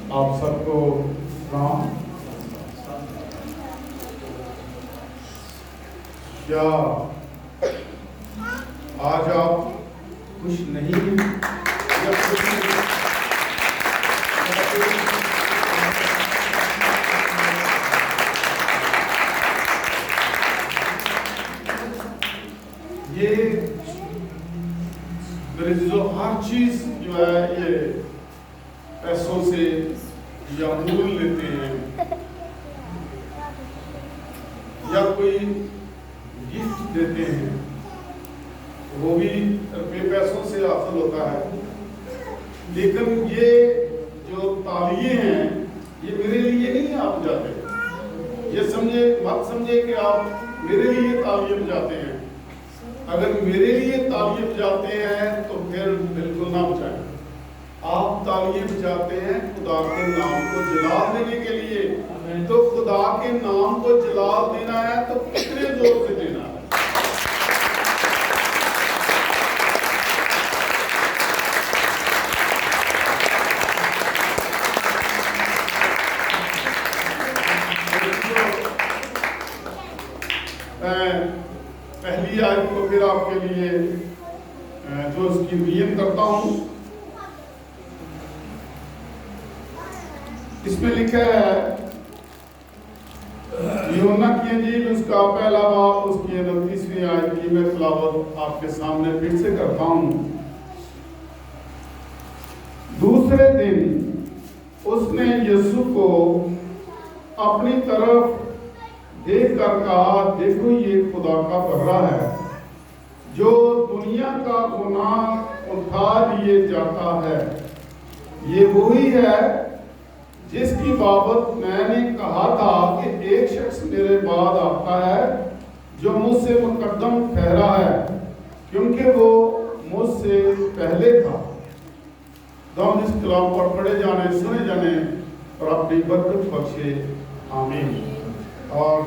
آپ سب کو سلام۔ کیا آج آپ خوش نہیں ہیں؟ یہ جو ہر چیز جو ہے یہ پیسوں سے یا مول لیتے ہیں یا کوئی گفٹ دیتے ہیں، وہ بھی روپے پیسوں سے حاصل ہوتا ہے، لیکن یہ جو تالیے ہیں یہ میرے لیے نہیں آپ جاتے۔ یہ مت سمجھے کہ آپ میرے لیے تالیے بجاتے ہیں۔ اگر میرے لیے تالیے بجاتے ہیں تو پھر بالکل نہ بجائیں۔ آپ تالیے بجاتے ہیں خدا کے نام کو جلال دینے کے لیے، تو خدا کے نام کو جلال دینا ہے تو کتنے زور سے دینا ہے۔ پہلی آیت کو پھر آپ کے لیے جو اس کی بیان کرتا ہوں، اس میں لکھا ہے یوحنا کی انجیل اس کا پہلا باب اس کی 29ویں آیت کی میں تلاوت آپ کے سامنے پھر سے کرتا ہوں۔ دوسرے دن اس نے یسوع کو اپنی طرف دیکھ کر کہا، دیکھو یہ خدا کا بندہ ہے جو دنیا کا گناہ اٹھا لیے جاتا ہے۔ یہ وہی ہے جس کی بابت میں نے کہا تھا کہ ایک شخص میرے بعد آتا ہے جو مجھ سے مقدم ٹھہرا ہے، کیونکہ وہ مجھ سے پہلے تھا۔ دم اس کلام پر پڑھے جانے سنے جانے اور اپنی برکت بخشے، آمین۔ اور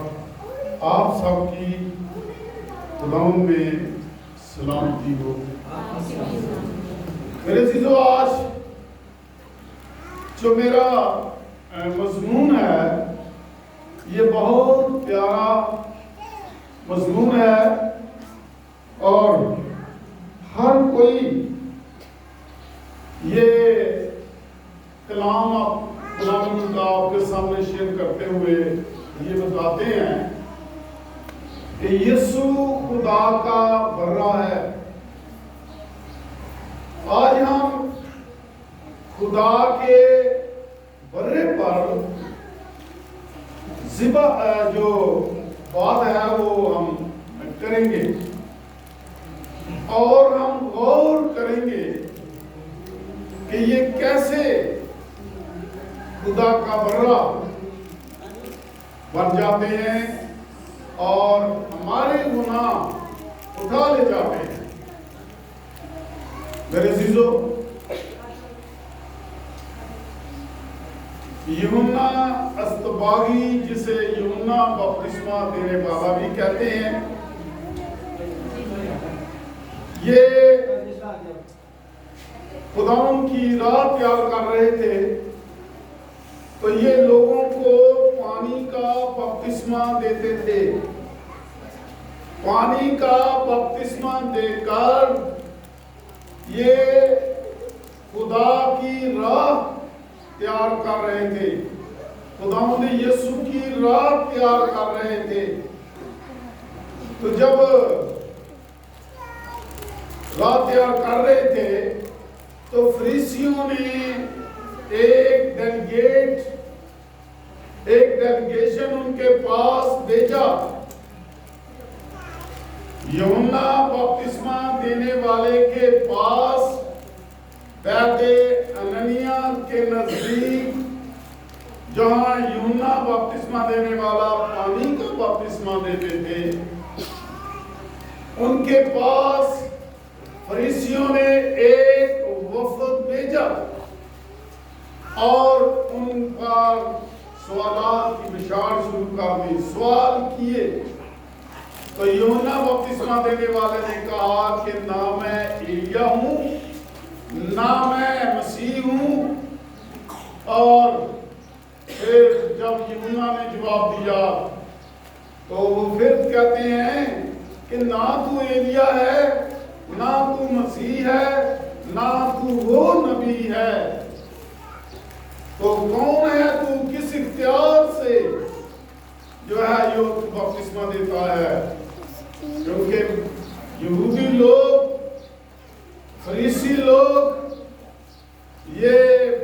آپ سب کی خداوند میں سلامتی ہو۔ میرے عزیزو، آج جو میرا مضمون ہے یہ بہت پیارا مضمون ہے، اور ہر کوئی یہ کلام خداوند کا آپ کے سامنے شیئر کرتے ہوئے یہ بتاتے ہیں کہ یسوع خدا کا برا ہے۔ آج ہم خدا کے برے پر ذبح جو بات ہے وہ ہم کریں گے، اور ہم غور کریں گے کہ یہ کیسے خدا کا برا بن جاتے ہیں اور ہمارے گناہ اٹھا لے جاتے ہیں۔ میرے عزیزو، یوحنا استباغی، جسے یوحنا بپتسمہ دینے والا بھی کہتے ہیں، یہ خداوند کی راہ تیار کر رہے تھے، تو یہ لوگوں کو پانی کا بپتسمہ دیتے تھے۔ پانی کا بپتسمہ دے کر یہ خدا کی راہ تیار کر رہے تھے، خداوند یسوع کی راہ تیار کر رہے تھے۔ تو جب راہ تیار کر رہے تھے تو فریسیوں نے ایک ڈیلیگیشن ان کے پاس بھیجا، یوحنا بپتسمہ دینے والے کے پاس بیت عنیا کے نزدیک، جہاں یوحنا بپتسمہ دینے والا پانی کا بپتسمہ دیتے تھے، ان کے پاس فریسیوں نے ایک وفد بھیجا اور ان کا سوالات کی بشار شروع کر دی۔ سوال کیے تو یوحنا بپتسمہ دینے والے نے کہا کہ نہ میں ایلیاہ ہوں، نہ میں مسیح ہوں، اور پھر جب یوحنا نے جواب دیا تو وہ پھر کہتے ہیں کہ نہ تو ایلیا ہے، نہ تو مسیح ہے، نہ تو وہ نبی ہے، تو کون ہے تو کس اختیار سے جو ہے یہ بپتسمہ دیتا ہے؟ کیونکہ یہودی لوگ، فریسی لوگ یہ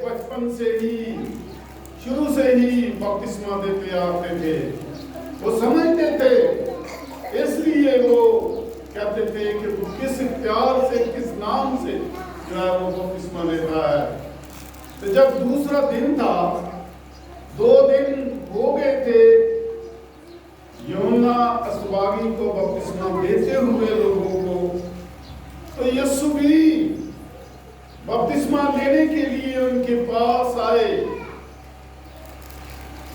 بچپن سے ہی، شروع سے ہی بپتسمہ دیتے آتے تھے، وہ سمجھتے تھے، اس لیے وہ کہتے تھے کہ وہ کس اختیار سے، کس نام سے جو ہے وہ بپتسمہ لیتا ہے۔ تو جب دوسرا دن تھا، 2 دن ہو گئے تھے یوحنا اسباغی کو بپتسمہ دیتے ہوئے لوگوں کو، تو یسوع بھی بپتسمہ لینے کے لیے ان کے پاس آئے۔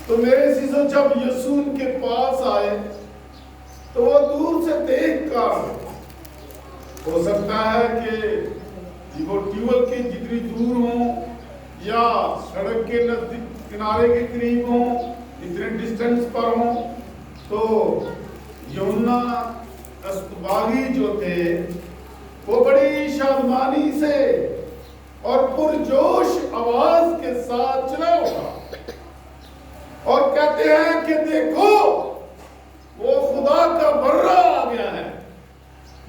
تو میرے عزیزو، جب یسوع ان کے پاس آئے تو وہ دور سے دیکھ کر، ہو سکتا ہے کہ وہ ٹیول کے جتنی دور ہوں یا سڑک کے نزدیک کنارے کے قریب ہوں، اتنے ڈسٹنس پر ہوں، تو یوحنا اسباغی جو تھے وہ بڑی شادمانی سے اور پرجوش آواز کے ساتھ چلا ہوگا اور کہتے ہیں کہ دیکھو وہ خدا کا برہ آ گیا ہے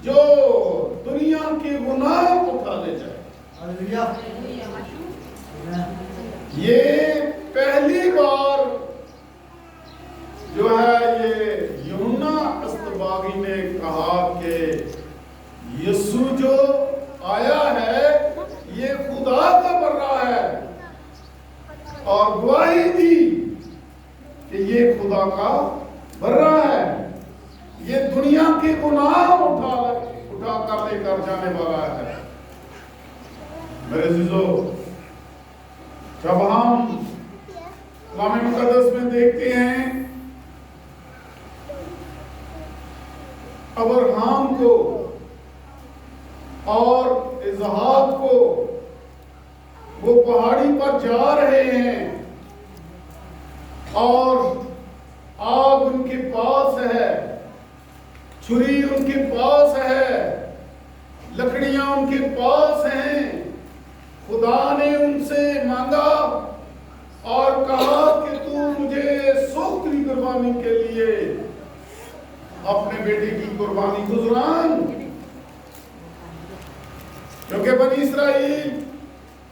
جو دنیا کے گناہ اٹھا لے جائے۔ یہ پہلی بار جو ہے یہ یوحنا اسباغی نے کہا کہ یسوع جو آیا ہے یہ خدا کا برہ ہے، اور گواہی دی کہ یہ خدا کا برہ ہے، یہ دنیا کے گناہ اٹھا کر لے کر جانے والا ہے۔ میرے عزیزو، جب ہم کلام مقدس میں دیکھتے ہیں ابراہیم کو اور اسحاق کو، وہ پہاڑی پر جا رہے ہیں اور آگ ان کے پاس ہے، چھری ان کے پاس ہے، لکڑیاں ان کے پاس ہیں، خدا نے ان سے مانگا اور کہا کہ تو مجھے سوختری قربانی کے لیے اپنے بیٹے کی قربانی گزران، کیونکہ بنی اسرائیل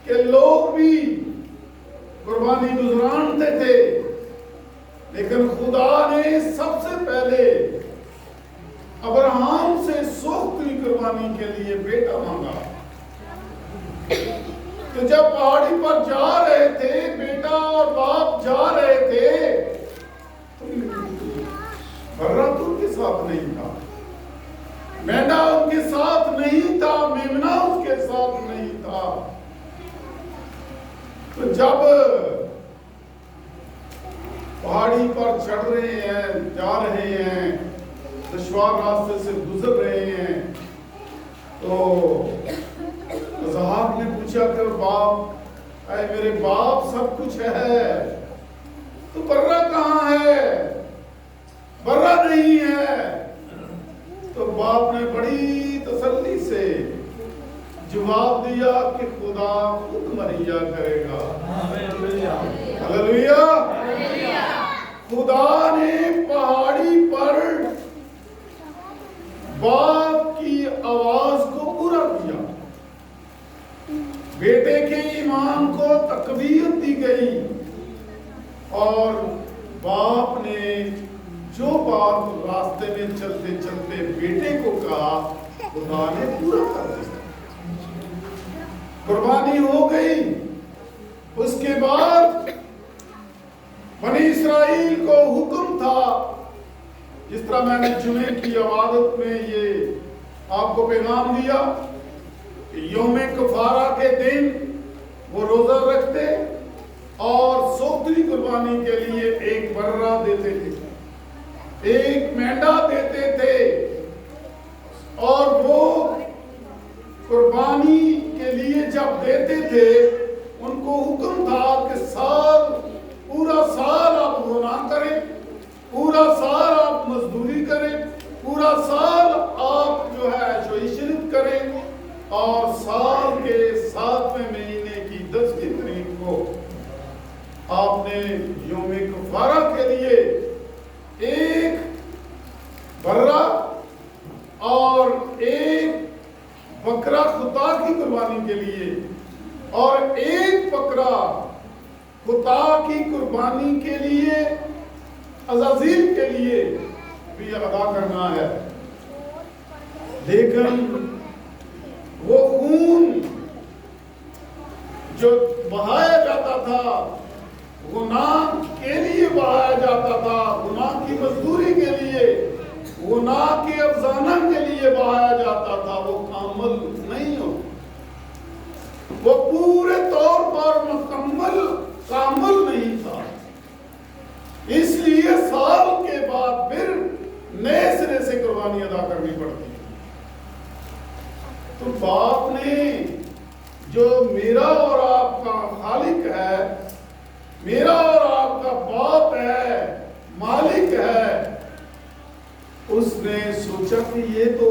کے لوگ بھی قربانی گزرانتے تھے، لیکن خدا نے سب سے پہلے ابراہیم سے سوختری قربانی کے لیے بیٹا مانگا۔ تو جب پہاڑی پر جا رہے تھے، بیٹا اور باپ جا رہے تھے، برہ تو ان کے ساتھ نہیں تھا، مینڈا ان کے ساتھ نہیں تھا، میمنا اس کے ساتھ نہیں تھا۔ تو جب پہاڑی پر چڑھ رہے ہیں، جا رہے ہیں، دشوار راستے سے گزر رہے ہیں، تو اسحاق نے پوچھا کہ باپ، اے میرے باپ، سب کچھ ہے تو برہ کہاں ہے؟ برہ نہیں ہے۔ تو باپ نے بڑی تسلی سے جواب دیا کہ خدا خود مہیا کرے گا۔ ہلیلویا۔ خدا نے پہاڑی پر باپ کی آواز کو پورا کیا، بیٹے کے ایمان کو تقویت دی گئی، اور باپ نے جو بات راستے میں چلتے چلتے بیٹے کو کہا، خدا نے پورا کر دیا، قربانی ہو گئی۔ اس کے بعد بنی اسرائیل کو حکم تھا، جس طرح میں نے جمعے کی عبادت میں یہ آپ کو پیغام دیا کہ یوم کفارہ کے دن وہ روزہ رکھتے اور سوختری قربانی کے لیے ایک برہ دیتے تھے، ایک مینڈا دیتے تھے، اور وہ قربانی کے لیے جب دیتے تھے ان کو حکم تھا کہ آپ نے یوم کفارہ کے لیے ایک برا اور ایک بکرا خدا کی قربانی کے لیے اور ایک بکرا خدا کی قربانی کے لیے عزازیل کے لیے بھی ادا کرنا ہے. لیکن وہ خون جو بہایا جاتا تھا گناہ کے لیے بہایا جاتا تھا، گناہ کی مزدوری کے لیے، گناہ کے افزانہ کے لیے بہایا جاتا تھا، وہ کامل نہیں ہو، وہ پورے طور پر مکمل کامل نہیں تھا. اس لیے سال کے بعد پھر نئے سرے سے قربانی ادا کرنی پڑتی. تو باپ نے جو میرا اور آپ کا خالق ہے، میرا اور آپ کا باپ ہے، مالک ہے، اس نے سوچا کہ یہ تو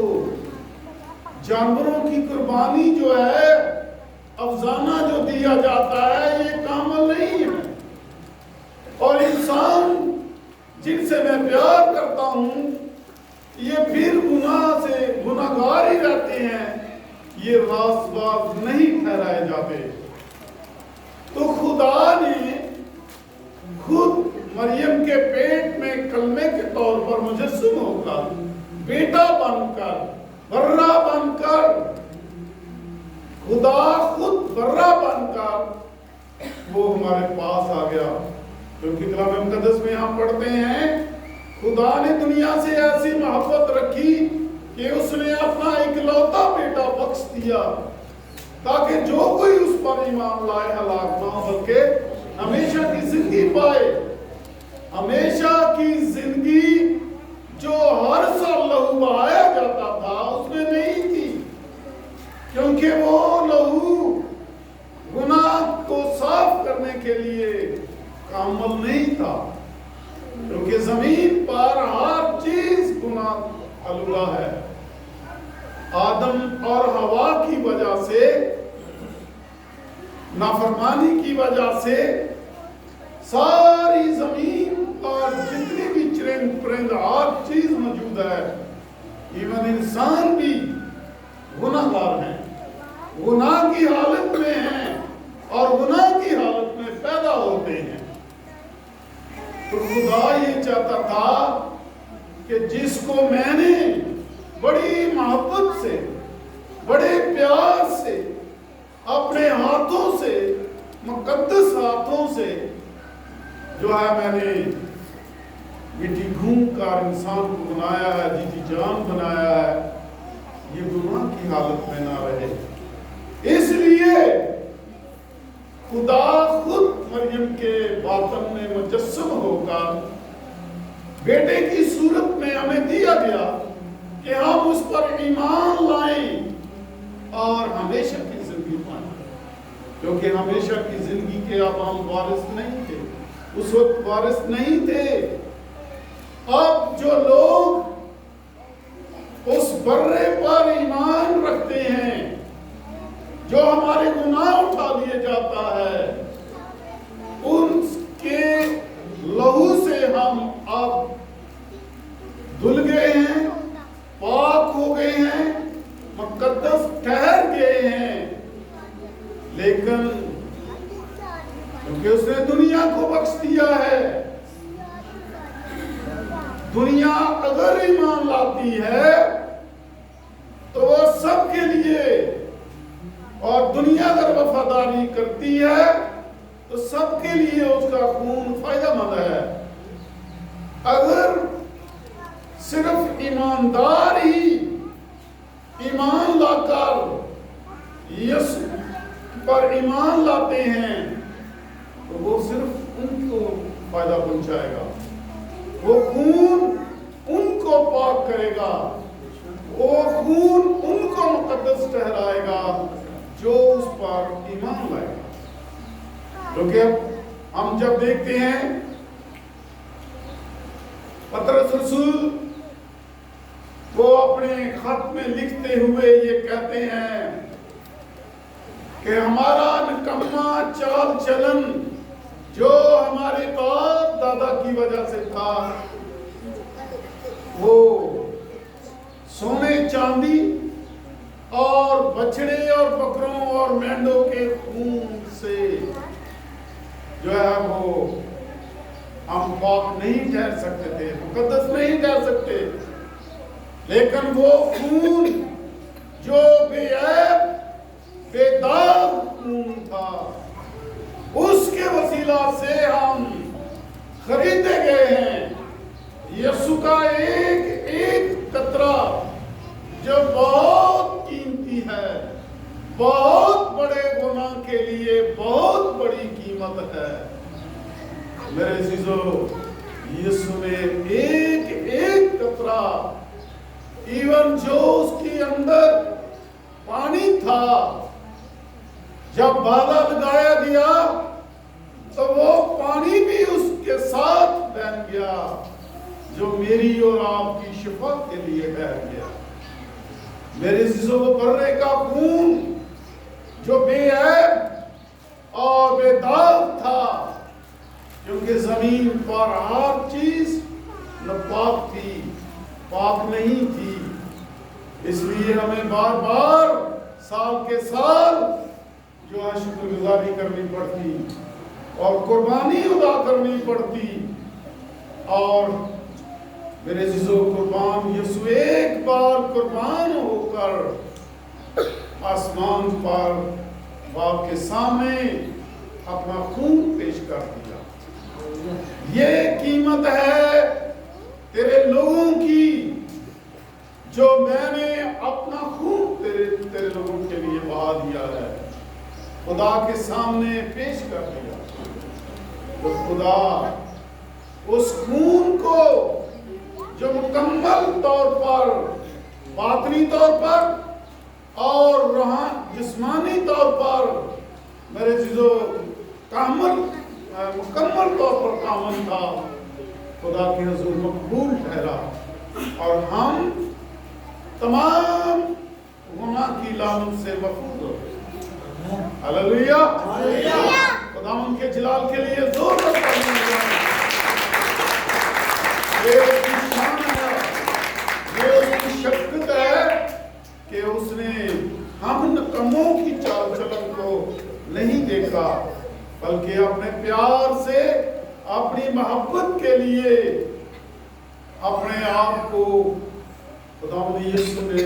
جانوروں کی قربانی جو ہے، افزانہ جو دیا جاتا ہے، یہ کامل نہیں ہے، اور انسان جن سے میں پیار کرتا ہوں یہ پھر گناہ سے گناہگار ہی رہتے ہیں، یہ راست باز نہیں ٹھہرائے جاتے. تو خدا نے خود مریم کے پیٹ میں کلمے کے طور پر مجسم ہو کر، بیٹا بن کر، برا بن کر، خدا خود برا بن کر وہ ہمارے پاس آ گیا. کیونکہ کلام مقدس میں ہم پڑھتے ہیں خدا نے دنیا سے ایسی محبت رکھی کہ اس نے اپنا اکلوتا بیٹا بخش دیا تاکہ جو کوئی اس پر ایمان لائے ہلاک نہ ہو بلکہ ہمیشہ کی زندگی پائے. ہمیشہ کی زندگی جو ہر سال لہو بہایا جاتا تھا اس میں نہیں تھی، کیونکہ وہ لہو گناہ کو صاف کرنے کے لیے کامل نہیں تھا، کیونکہ زمین پر ہر چیز گناہ آلودہ ہے. آدم اور حوا کی وجہ سے، نافرمانی کی وجہ سے ساری زمین اور جتنی بھی چرند پرند ہر چیز موجود ہے، ایون انسان بھی گناہ گار ہیں، گناہ کی حالت میں ہیں اور گناہ کی حالت میں پیدا ہوتے ہیں. تو خدا یہ چاہتا تھا کہ جس کو میں نے بڑی محبت سے، بڑے پیار سے، اپنے ہاتھوں سے، مقدس ہاتھوں سے جو ہے میں نے مٹی گھوم کر انسان کو بنایا ہے، جیتی جان بنایا ہے، یہ گناہ کی حالت میں نہ رہے. اس لیے خدا خود مریم کے باطن میں مجسم ہو کر بیٹے کی صورت میں ہمیں دیا گیا کہ ہم اس پر ایمان لائیں اور ہمیشہ کی زندگی پائیں. کیونکہ ہمیشہ کی زندگی کے اب ہم وارث نہیں تھے، اس وقت وارث نہیں تھے. اب جو لوگ اس برے پر ایمان رکھتے ہیں جو ہمارے گناہ اٹھا لیے جاتا ہے، ان کے لہو سے ہم اب دھل گئے ہیں، پاک ہو گئے ہیں، مقدس ٹھہر گئے ہیں. لیکن کیونکہ اس نے دنیا کو بخش دیا ہے، دنیا اگر ایمان لاتی ہے تو وہ سب کے لیے، اور دنیا اگر وفاداری کرتی ہے تو سب کے لیے اس کا خون فائدہ مند ہے. اگر صرف ایماندار ہی ایمان لا کر یسوع پر ایمان لاتے ہیں تو وہ صرف ان کو فائدہ پہنچائے گا، وہ خون ان کو پاک کرے گا، وہ خون ان کو مقدس ٹھہرائے گا جو اس پر ایمان لائے گا. کیونکہ ہم جب دیکھتے ہیں پطرس رسول وہ اپنے خط میں لکھتے ہوئے یہ کہتے ہیں کہ ہمارا نکما چال چلن جو ہمارے باپ دادا کی وجہ سے تھا، وہ سونے چاندی اور بچڑے اور بکروں اور مینڈوں کے خون سے جو ہے وہ ہم پاک نہیں ٹھہر سکتے تھے، مقدس نہیں ٹھہر سکتے، لیکن وہ خون جو بے عیب بے داغ خون تھا، اس کے وسیلہ سے ہم خریدے گئے ہیں۔ یسوع کا ایک ایک قطرہ جو بہت قیمتی ہے، بہت بڑے گناہ کے لیے بہت بڑی قیمت ہے۔ میرے عزیزو، یسوع نے ایک ایک قطرہ، ایون جو اس کے اندر پانی تھا، جب بالا لگایا گیا تو وہ پانی بھی اس کے ساتھ بہہ گیا، جو میری اور آپ کی شفا کے لیے بہہ گیا۔ میرے عزیزو، وہ برے کا خون جو بے عیب اور بے داغ تھا، کیونکہ زمین پر ہر چیز ناپاک تھی، پاک نہیں تھی، اس لیے ہمیں بار بار سال کے سال جو ہے شکر گزاری کرنی پڑتی اور قربانی ادا کرنی پڑتی۔ اور میرے عزیزو، قربان یسوع ایک بار قربان ہو کر آسمان پر باپ کے سامنے اپنا خون پیش کر دیا۔ یہ قیمت ہے تیرے لوگوں کی، جو میں نے اپنا خون تیرے لوگوں کے لیے بہا دیا ہے، خدا کے سامنے پیش کر دیا۔ تو خدا اس خون کو جو مکمل طور پر، باطنی طور پر اور جسمانی طور پر میرے عزیزو مکمل طور پر کامل تھا، خدا کے حضور مقبول ٹھہرا، اور ہم تمام گناہ کی لعنت سے محفوظ ہو گئے۔ ہلیلویا! خدا ان کے جلال کے لیے زور سے تعریف۔ یہ اس کی شان ہے، یہ اس کی شفقت ہے کہ اس نے ہم نکموں کی چال چلن کو نہیں دیکھا، بلکہ اپنے پیار سے، اپنی محبت کے لیے اپنے آپ کو خداوند یسوع نے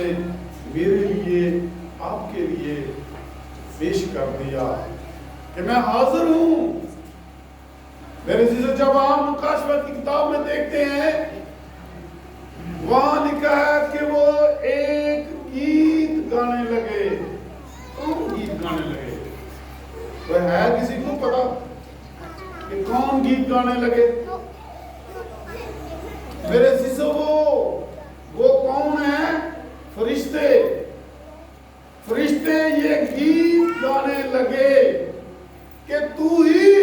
میرے لیے، آپ کے لیے پیش کر دیا کہ میں حاضر ہوں۔ میرے عزیزو، جب آپ مکاشفہ کی کتاب میں دیکھتے ہیں، وہاں لکھا ہے کہ وہ ایک گیت گانے لگے۔ کون گیت گانے لگے؟ وہ ہے کسی کو پتا کہ کون گیت گانے لگے؟ میرے عزیزو، وہ کون ہیں؟ فرشتے۔ فرشتے یہ گیت گانے لگے کہ تو ہی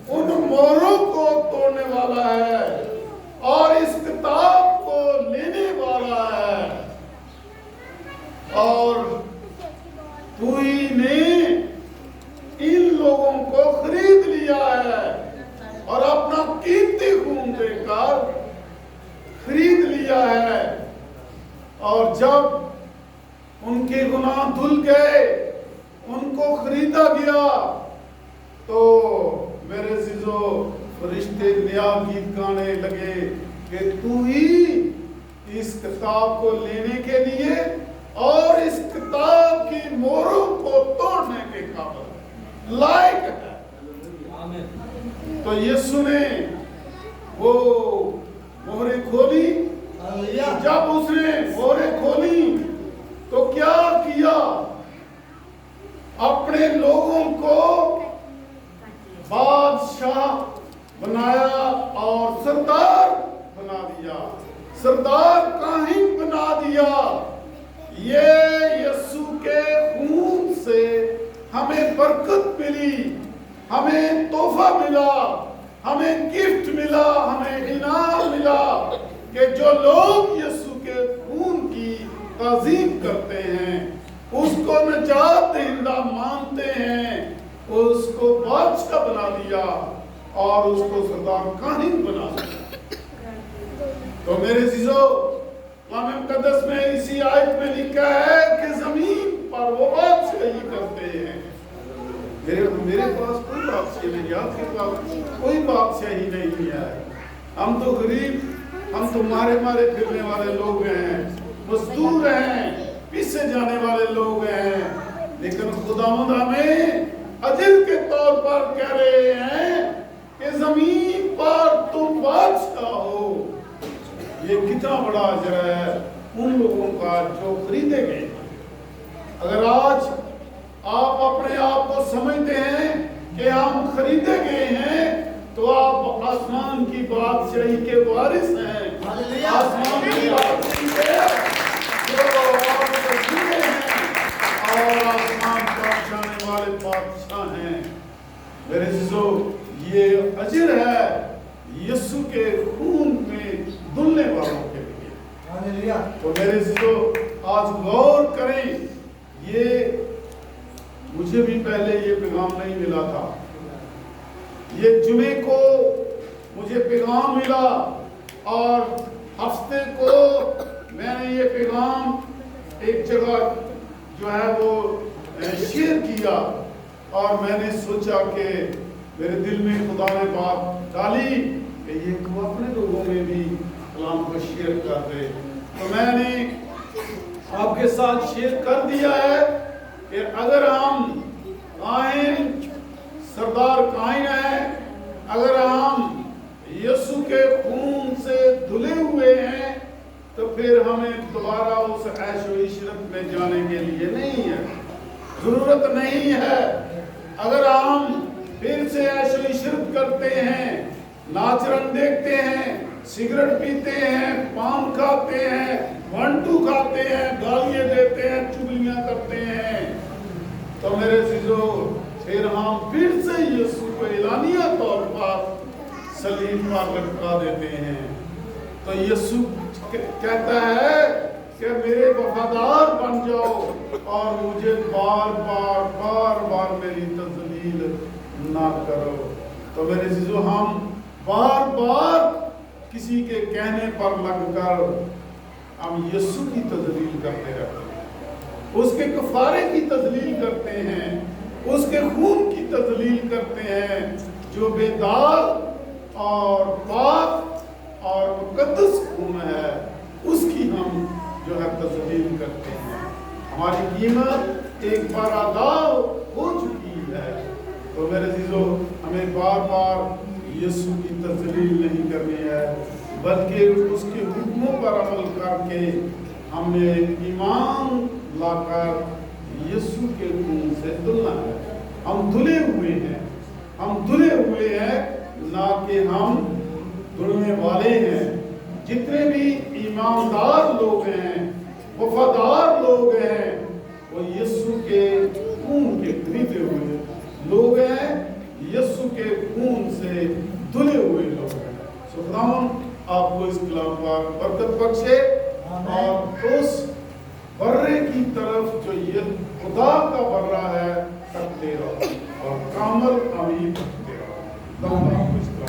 ان موروں کو توڑنے والا ہے اور اس کتاب کو لینے والا ہے، اور تو ہی نے ان لوگوں کو خرید لیا ہے اور اپنا قیمتی خون دے کر خرید لیا ہے۔ اور جب ان کے گناہ دھل گئے، ان کو خریدا گیا، تو میرے عزیزو، فرشتے نیا گیت گانے لگے کہ تو ہی اس کتاب کو لینے کے لیے اور اس کتاب کی مہروں کو توڑنے کے قابل لائق ہے۔ تو یسوع نے وہ مہریں کھولی۔ جب اس نے مہریں کھولی تو کیا کیا؟ اپنے لوگوں کو بادشاہ بنایا اور سردار بنا دیا، سردار کاہن بنا دیا۔ یہ یسوع کے خون سے ہمیں برکت ملی، ہمیں تحفہ ملا، ہمیں گفٹ ملا، ہمیں انعام ملا کہ جو لوگ یسوع کے خون کی تعظیم کرتے ہیں، اس کو نجات دہندہ مانتے ہیں، اس کو بادشاہ بنا دیا اور اس کو سردار کاہن بنا دیا۔ تو میرے عزیزو، کلام مقدس میں اسی آیت میں لکھا ہے کہ زمین پر وہ بادشاہی کرتے ہیں۔ میرے پاس کوئی بادشاہی نہیں، آپ کے پاس کوئی بادشاہی نہیں ہے۔ ہم تو غریب، ہم تو مارے پھرنے والے لوگ ہیں، مزدور ہیں، پیچھے جانے والے لوگ ہیں، لیکن خداوند ہمیں اجر کے طور پر کہہ رہے ہیں کہ زمین پر تم بادشاہ ہو۔ یہ کتنا بڑا اجر ہے ان لوگوں کا جو خریدے گئے۔ اگر آج آپ اپنے آپ کو سمجھتے ہیں کہ ہم خریدے گئے ہیں تو آپ آسمان کی بادشاہی کے وارث ہیں۔ آسمان کی بادشاہی کے جو آپ خریدے ہیں اور آسمان پر جانے والے بادشاہ ہیں۔ میرے عزیزو، یہ اجر ہے یسوع کے خون میں دھلنے والوں کے لیے۔ تو میرے عزیزو، آج غور کریں، یہ مجھے بھی پہلے یہ پیغام نہیں ملا تھا۔ یہ جمعے کو مجھے پیغام ملا اور ہفتے کو میں نے یہ پیغام ایک جگہ جو ہے وہ شیئر کیا اور میں نے سوچا کہ میرے دل میں خدا نے بات ڈالی کہ یہ کو اپنے لوگوں میں بھی کلام کو شیئر کر دے۔ تو میں نے آپ کے ساتھ شیئر کر دیا ہے کہ اگر ہم قائم سردار قائم ہیں، اگر ہم یسوع کے خون سے دھلے ہوئے ہیں، تو پھر ہمیں دوبارہ اس عیش و عشرت میں جانے کے لیے نہیں ہے، ضرورت نہیں ہے۔ اگر ہم پھر سے عیش و عشرت کرتے ہیں، ناچ رنگ دیکھتے ہیں، سگریٹ پیتے ہیں، پان کھاتے ہیں، ونٹو کھاتے ہیں، گالیاں دیتے ہیں، چگلیاں کرتے ہیں، تو میرے عزیزو پھر ہم پھر سے یسوع کو اعلانیہ طور پر صلیب پر لٹکا دیتے ہیں۔ تو یسوع کہتا ہے کہ میرے وفادار بن جاؤ اور مجھے بار بار میری تذلیل نہ کرو۔ تو میرے عزیزو، ہم بار کسی کے کہنے پر لگ کر ہم یسوع کی تذلیل کرتے رہتے ہیں، اس کے کفارے کی تذلیل کرتے ہیں، اس کے خون کی تذلیل کرتے ہیں جو بے داغ اور پاک اور مقدس خون ہے، اس کی ہم جو ہے تذلیل کرتے ہیں۔ ہماری قیمت ایک بار ادا ہو چکی ہے۔ تو میرے عزیزو، ہمیں بار یسوع کی تذلیل نہیں کرنی ہے، بلکہ اس کے حکموں پر عمل کر کے ہم نے ایمان لا کر یسوع کے خون سے دھلنا ہے۔ ہم دھلے ہوئے ہیں، نہ کہ ہم دھلنے والے ہیں۔ جتنے بھی ایماندار لوگ ہیں، وفادار لوگ ہیں، وہ یسوع کے خون کے خریدے ہوئے لوگ ہیں، یسوع کے خون سے دھلے ہوئے لوگ ہیں۔ خداوند آپ کو اس کلام پر برکت بخشے اور اس برے کی طرف جو یہ خدا کا برہ ہے کرتے رہو اور کامل امید کرتے رہو۔